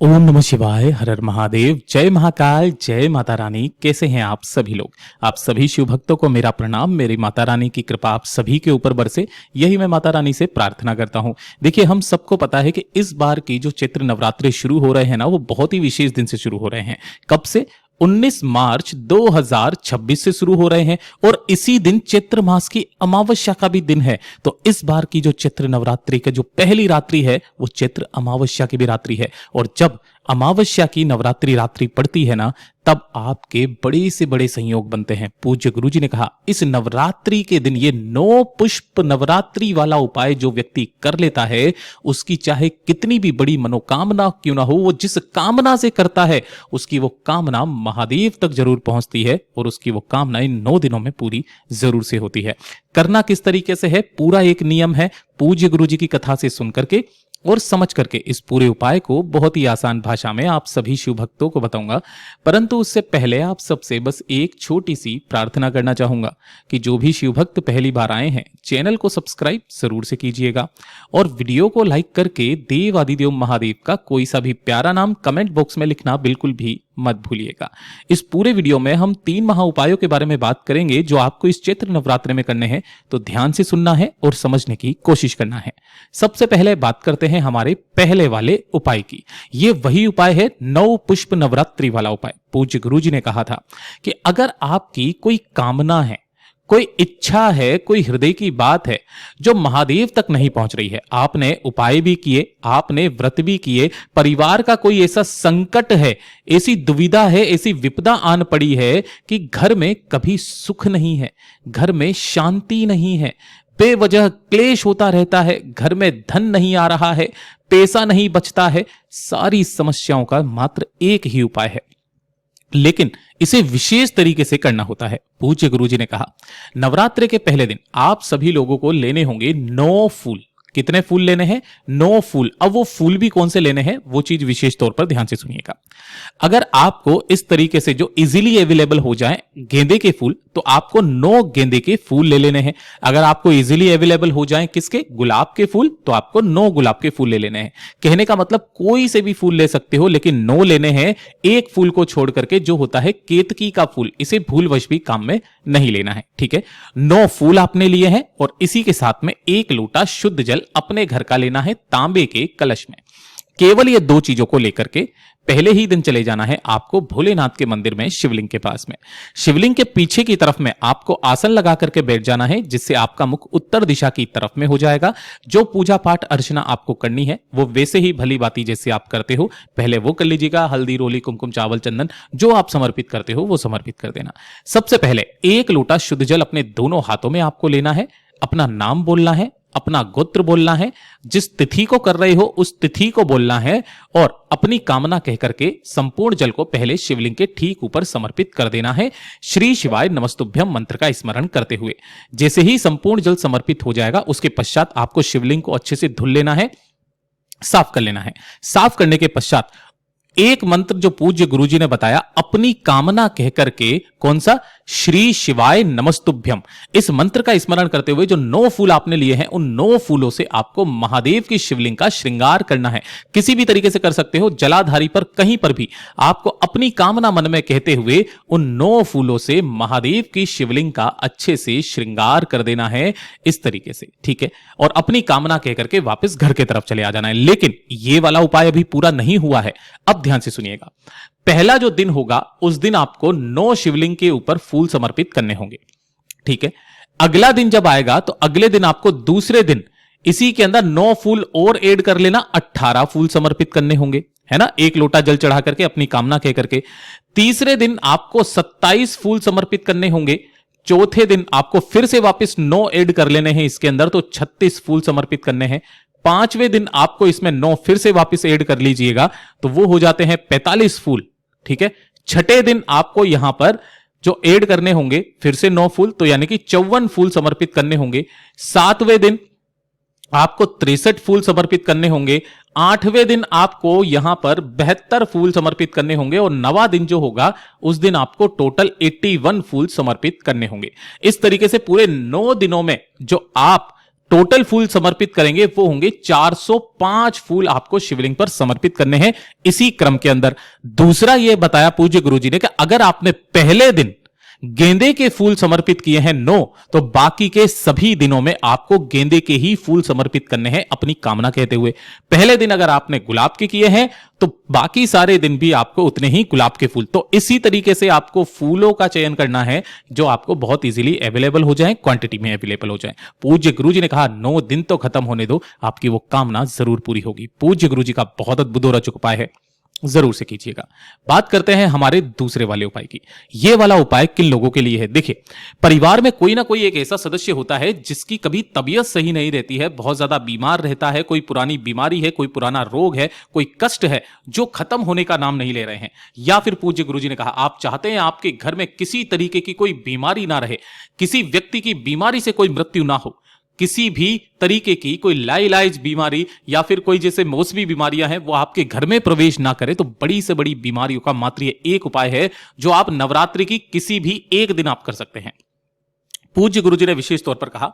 ओम नमः शिवाय, हर हर महादेव, जय महाकाल, जय माता रानी। कैसे हैं आप सभी लोग? आप सभी शिव भक्तों को मेरा प्रणाम। मेरी माता रानी की कृपा आप सभी के ऊपर बरसे, यही मैं माता रानी से प्रार्थना करता हूं। देखिए, हम सबको पता है कि इस बार की जो चैत्र नवरात्रि शुरू हो रहे हैं ना, वो बहुत ही विशेष दिन से शुरू हो रहे हैं। कब से? 19 मार्च 2026 से शुरू हो रहे हैं और इसी दिन चैत्र मास की अमावस्या का भी दिन है। तो इस बार की जो चैत्र नवरात्रि का जो पहली रात्रि है, वो चैत्र अमावस्या की भी रात्रि है। और जब अमावस्या की नवरात्रि रात्रि पड़ती है ना, तब आपके बड़े से बड़े संयोग बनते हैं। पूज्य गुरुजी ने कहा, इस नवरात्रि के दिन ये 9 पुष्प नवरात्रि वाला उपाय जो व्यक्ति कर लेता है, उसकी चाहे कितनी भी बड़ी मनोकामना क्यों ना हो, वो जिस कामना से करता है, उसकी वो कामना महादेव तक जरूर पहुंचती है और उसकी वो कामना इन 9 दिनों में पूरी जरूर से होती है। करना किस तरीके से है, पूरा एक नियम है। पूज्य गुरुजी की कथा से सुन करके और समझ करके इस पूरे उपाय को बहुत ही आसान भाषा में आप सभी शिव भक्तों को बताऊंगा। परंतु उससे पहले आप सबसे बस एक छोटी सी प्रार्थना करना चाहूंगा कि जो भी शिव भक्त पहली बार आए हैं, चैनल को सब्सक्राइब जरूर से कीजिएगा और वीडियो को लाइक करके देव आदिदेव महादेव का कोई सा भी प्यारा नाम कमेंट बॉक्स में लिखना बिल्कुल भी मत भूलिएगा। इस पूरे वीडियो में हम 3 महा उपायों के बारे में बात करेंगे जो आपको इस चैत्र नवरात्रि में करने हैं, तो ध्यान से सुनना है और समझने की कोशिश करना है। सबसे पहले बात करते हैं हमारे पहले वाले उपाय की। ये वही उपाय है 9 पुष्प नवरात्रि वाला उपाय। पूज्य गुरुजी ने कहा था कि अगर आपकी कोई कामना है, कोई इच्छा है, कोई हृदय की बात है जो महादेव तक नहीं पहुंच रही है, आपने उपाय भी किए, आपने व्रत भी किए, परिवार का कोई ऐसा संकट है, ऐसी दुविधा है, ऐसी विपदा आन पड़ी है कि घर में कभी सुख नहीं है, घर में शांति नहीं है, बेवजह क्लेश होता रहता है, घर में धन नहीं आ रहा है, पैसा नहीं बचता है, सारी समस्याओं का मात्र एक ही उपाय है, लेकिन इसे विशेष तरीके से करना होता है। पूज्य गुरुजी ने कहा, नवरात्रि के पहले दिन आप सभी लोगों को लेने होंगे 9 फूल। कितने फूल लेने हैं? 9 फूल। अब वो फूल भी कौन से लेने हैं, वो चीज विशेष तौर पर ध्यान से सुनिएगा। अगर आपको इस तरीके से जो इजीली अवेलेबल हो जाए गेंदे के फूल, तो आपको 9 गेंदे के फूल ले लेने हैं। अगर आपको इजीली अवेलेबल हो जाए किसके? गुलाब के फूल, तो आपको 9 गुलाब के फूल ले लेने हैं। कहने का मतलब कोई से भी फूल ले सकते हो, लेकिन 9 लेने हैं। एक फूल को छोड़ करके जो होता है केतकी का फूल, इसे भूलवश भी काम में नहीं लेना है। ठीक है, 9 फूल आपने लिए हैं और इसी के साथ में 1 लोटा शुद्ध जल अपने घर का लेना है, तांबे के कलश में। केवल ये 2 चीजों को लेकर के पहले ही दिन चले जाना है आपको भोलेनाथ के मंदिर में, शिवलिंग के पास में। शिवलिंग के पीछे की तरफ में आपको आसन लगा करके बैठ जाना है, जिससे आपका मुख उत्तर दिशा की तरफ में हो जाएगा। जो पूजा पाठ अर्चना आपको करनी है, वो वैसे ही भली बाती जैसे आप करते हो पहले वो कर लीजिएगा। हल्दी, रोली, कुमकुम, चावल, चंदन जो आप समर्पित करते हो वो समर्पित कर देना। सबसे पहले 1 लोटा शुद्ध जल अपने दोनों हाथों में आपको लेना है, अपना नाम बोलना है, अपना गोत्र बोलना है, जिस तिथि को कर रहे हो उस तिथि को बोलना है और अपनी कामना कह करके संपूर्ण जल को पहले शिवलिंग के ठीक ऊपर समर्पित कर देना है, श्री शिवाय नमस्तुभ्यम मंत्र का स्मरण करते हुए। जैसे ही संपूर्ण जल समर्पित हो जाएगा, उसके पश्चात आपको शिवलिंग को अच्छे से धुल लेना है, साफ कर लेना है। साफ करने के पश्चात एक मंत्र जो पूज्य गुरुजी ने बताया, अपनी कामना कह करके, कौन सा? श्री शिवाय नमस्तुभ्यम। इस मंत्र का स्मरण करते हुए जो 9 फूल आपने लिए हैं, उन 9 फूलों से आपको महादेव की शिवलिंग का श्रृंगार करना है। किसी भी तरीके से कर सकते हो, जलाधारी पर कहीं पर भी आपको अपनी कामना मन में कहते हुए उन 9 फूलों से महादेव की शिवलिंग का अच्छे से श्रृंगार कर देना है, इस तरीके से। ठीक है, और अपनी कामना कह करके वापस घर की तरफ चले आ जाना है। लेकिन ये वाला उपाय अभी पूरा नहीं हुआ है, अब ध्यान से सुनिएगा। पहला जो दिन होगा उस दिन आपको 9 शिवलिंग के ऊपर फूल समर्पित करने होंगे। ठीक है, अगला दिन जब आएगा तो अगले दिन आपको दूसरे दिन इसी के अंदर 9 फूल और ऐड कर लेना, 18 फूल समर्पित करने होंगे, है ना, 1 लोटा जल चढ़ा करके अपनी कामना कह करके। तीसरे दिन आपको 27 फूल समर्पित करने होंगे। चौथे दिन आपको फिर से वापस 9 ऐड कर लेने हैं इसके अंदर, तो 36 फूल समर्पित करने हैं। 5वें दिन आपको इसमें 9 फिर से वापस ऐड कर लीजिएगा, तो वो हो जाते हैं 45 फूल। ठीक है, 6ठे दिन आपको यहां पर जो ऐड करने होंगे फिर से 9 फूल, तो यानी कि 54 फूल समर्पित करने होंगे। 7वें दिन आपको 63 फूल समर्पित करने होंगे। 8वें दिन आपको यहां पर 72 फूल समर्पित करने होंगे और 9वां दिन जो होगा उस दिन आपको टोटल 81 फूल समर्पित करने होंगे। इस तरीके से पूरे 9 दिनों में जो आप टोटल फूल समर्पित करेंगे वो होंगे 405 फूल आपको शिवलिंग पर समर्पित करने हैं इसी क्रम के अंदर। दूसरा यह बताया पूज्य गुरुजी ने कि अगर आपने पहले दिन गेंदे के फूल समर्पित किए हैं 9, तो बाकी के सभी दिनों में आपको गेंदे के ही फूल समर्पित करने हैं अपनी कामना कहते हुए। पहले दिन अगर आपने गुलाब के किए हैं तो बाकी सारे दिन भी आपको उतने ही गुलाब के फूल। तो इसी तरीके से आपको फूलों का चयन करना है जो आपको बहुत इजीली अवेलेबल हो जाए, क्वांटिटी में अवेलेबल हो जाए। पूज्य गुरुजी ने कहा 9 दिन तो खत्म होने दो, आपकी वो कामना जरूर पूरी होगी। पूज्य गुरुजी का बहुत अद्भुत और अचूक उपाय है, जरूर से कीजिएगा। बात करते हैं हमारे दूसरे वाले उपाय की। यह वाला उपाय किन लोगों के लिए है? देखिए, परिवार में कोई ना कोई एक ऐसा सदस्य होता है जिसकी कभी तबीयत सही नहीं रहती है, बहुत ज्यादा बीमार रहता है, कोई पुरानी बीमारी है, कोई पुराना रोग है, कोई कष्ट है जो खत्म होने का नाम नहीं ले रहे हैं। या फिर पूज्य गुरुजी ने कहा आप चाहते हैं आपके घर में किसी तरीके की कोई बीमारी ना रहे, किसी व्यक्ति की बीमारी से कोई मृत्यु ना हो, किसी भी तरीके की कोई लाइलाज बीमारी या फिर कोई जैसे मौसमी बीमारियां हैं वो आपके घर में प्रवेश ना करे, तो बड़ी से बड़ी बीमारियों का मात्र ये एक उपाय है जो आप नवरात्रि की किसी भी एक दिन आप कर सकते हैं। पूज्य गुरुजी ने विशेष तौर पर कहा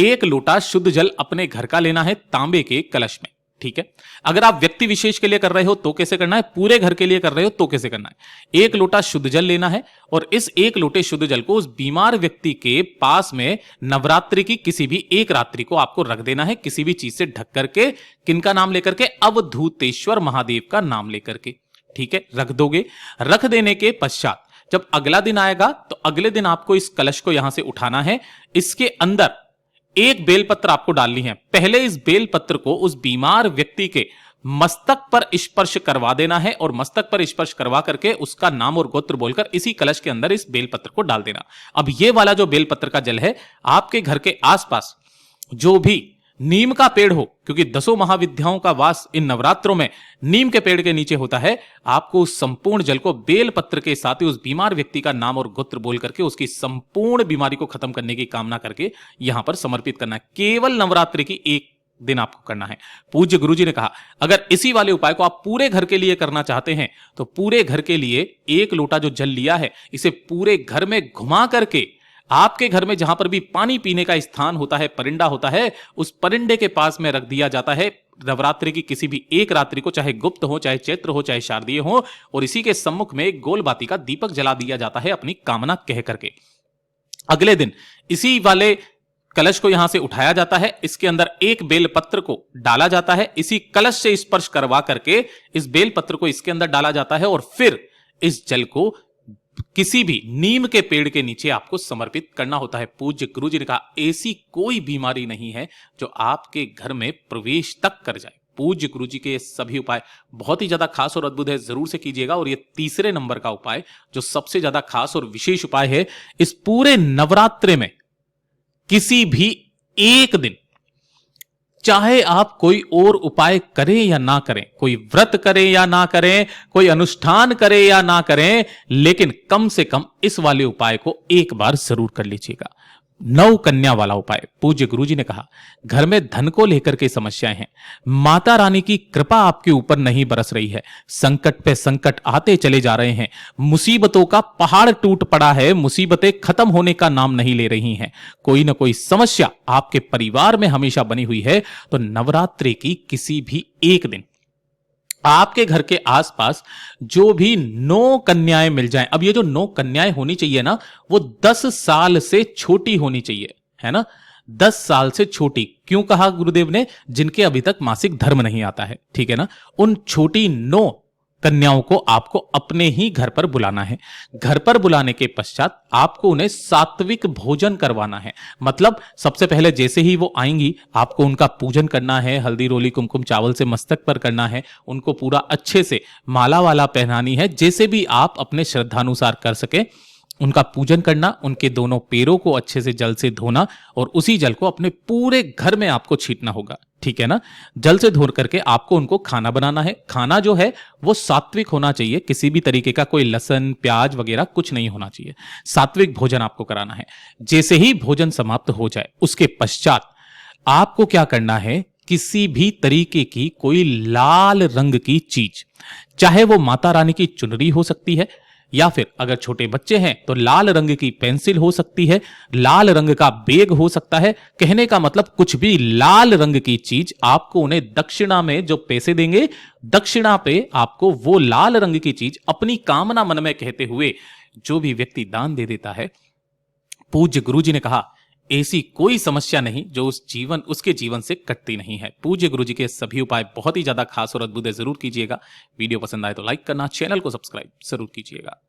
1 लोटा शुद्ध जल अपने घर का लेना है तांबे के कलश में। ठीक है, अगर आप व्यक्ति विशेष के लिए कर रहे हो तो कैसे करना है, पूरे घर के लिए कर रहे हो तो कैसे करना है। 1 लोटा शुद्ध जल लेना है और इस 1 लोटे शुद्ध जल को उस बीमार व्यक्ति के पास में नवरात्रि की किसी भी एक रात्रि को आपको रख देना है, किसी भी चीज से ढक करके। किनका नाम लेकर के? अवधूतेश्वर महादेव का नाम लेकर के। ठीक है, रख दोगे। रख देने के पश्चात जब अगला दिन आएगा तो अगले दिन आपको इस कलश को यहां से उठाना है। इसके अंदर एक बेलपत्र आपको डालनी है। पहले इस बेलपत्र को उस बीमार व्यक्ति के मस्तक पर स्पर्श करवा देना है और मस्तक पर स्पर्श करवा करके उसका नाम और गोत्र बोलकर इसी कलश के अंदर इस बेलपत्र को डाल देना। अब ये वाला जो बेलपत्र का जल है, आपके घर के आसपास जो भी नीम का पेड़ हो, क्योंकि 10 महाविद्याओं का वास इन नवरात्रों में नीम के पेड़ के नीचे होता है, आपको उस संपूर्ण जल को बेलपत्र के साथ ही उस बीमार व्यक्ति का नाम और गोत्र बोल करके उसकी संपूर्ण बीमारी को खत्म करने की कामना करके यहां पर समर्पित करना है। केवल नवरात्रि की एक दिन आपको करना है। पूज्य गुरुजी ने कहा अगर इसी वाले उपाय को आप पूरे घर के लिए करना चाहते हैं तो पूरे घर के लिए 1 लोटा जो जल लिया है इसे पूरे घर में घुमा करके आपके घर में जहां पर भी पानी पीने का स्थान होता है, परिंदा होता है, उस परिंदे के पास में रख दिया जाता है नवरात्रि की किसी भी एक रात्रि को, चाहे गुप्त हो, चाहे चैत्र हो, चाहे शारदीय हो, और इसी के सम्मुख में एक गोल बाती का दीपक जला दिया जाता है अपनी कामना कह करके। अगले दिन इसी वाले कलश को यहां से उठाया जाता है, इसके अंदर एक बेलपत्र को डाला जाता है, इसी कलश से स्पर्श करवा करके इस बेलपत्र को इसके अंदर डाला जाता है और फिर इस जल को किसी भी नीम के पेड़ के नीचे आपको समर्पित करना होता है। पूज्य गुरुजी ने कहा ऐसी कोई बीमारी नहीं है जो आपके घर में प्रवेश तक कर जाए। पूज्य गुरुजी के सभी उपाय बहुत ही ज्यादा खास और अद्भुत है, जरूर से कीजिएगा। और ये तीसरे नंबर का उपाय जो सबसे ज्यादा खास और विशेष उपाय है, इस पूरे नवरात्रे में किसी भी एक दिन, चाहे आप कोई और उपाय करें या ना करें, कोई व्रत करें या ना करें, कोई अनुष्ठान करें या ना करें, लेकिन कम से कम इस वाले उपाय को एक बार जरूर कर लीजिएगा। 9 कन्या वाला उपाय। पूज्य गुरुजी ने कहा घर में धन को लेकर के समस्याएं हैं, माता रानी की कृपा आपके ऊपर नहीं बरस रही है, संकट पे संकट आते चले जा रहे हैं, मुसीबतों का पहाड़ टूट पड़ा है, मुसीबतें खत्म होने का नाम नहीं ले रही हैं, कोई ना कोई समस्या आपके परिवार में हमेशा बनी हुई है, तो नवरात्रि की किसी भी एक दिन आपके घर के आसपास जो भी 9 कन्याएं मिल जाएं। अब ये जो 9 कन्याएं होनी चाहिए ना, वो 10 साल से छोटी होनी चाहिए, है ना, 10 साल से छोटी। क्यों कहा गुरुदेव ने? जिनके अभी तक मासिक धर्म नहीं आता है, ठीक है ना, उन छोटी 9 कन्याओं को आपको अपने ही घर पर बुलाना है। घर पर बुलाने के पश्चात आपको उन्हें सात्विक भोजन करवाना है। मतलब सबसे पहले जैसे ही वो आएंगी आपको उनका पूजन करना है, हल्दी रोली कुमकुम चावल से मस्तक पर करना है, उनको पूरा अच्छे से माला वाला पहनानी है, जैसे भी आप अपने श्रद्धानुसार कर सके उनका पूजन करना, उनके दोनों पैरों को अच्छे से जल से धोना और उसी जल को अपने पूरे घर में आपको छींटना होगा, ठीक है ना। जल से धो करके आपको उनको खाना बनाना है। खाना जो है वो सात्विक होना चाहिए, किसी भी तरीके का कोई लहसुन प्याज वगैरह कुछ नहीं होना चाहिए। सात्विक भोजन आपको कराना है। जैसे ही भोजन समाप्त हो जाए उसके पश्चात आपको क्या करना है, किसी भी तरीके की कोई लाल रंग की चीज, चाहे वो माता रानी की चुनरी हो सकती है या फिर अगर छोटे बच्चे हैं तो लाल रंग की पेंसिल हो सकती है, लाल रंग का बैग हो सकता है। कहने का मतलब कुछ भी लाल रंग की चीज आपको उन्हें दक्षिणा में जो पैसे देंगे, दक्षिणा पे आपको वो लाल रंग की चीज अपनी कामना मन में कहते हुए जो भी व्यक्ति दान दे देता है, पूज्य गुरुजी ने कहा ऐसी कोई समस्या नहीं जो उसके जीवन से कटती नहीं है। पूज्य गुरुजी के सभी उपाय बहुत ही ज्यादा खास और अद्भुत है, जरूर कीजिएगा। वीडियो पसंद आए तो लाइक करना, चैनल को सब्सक्राइब जरूर कीजिएगा।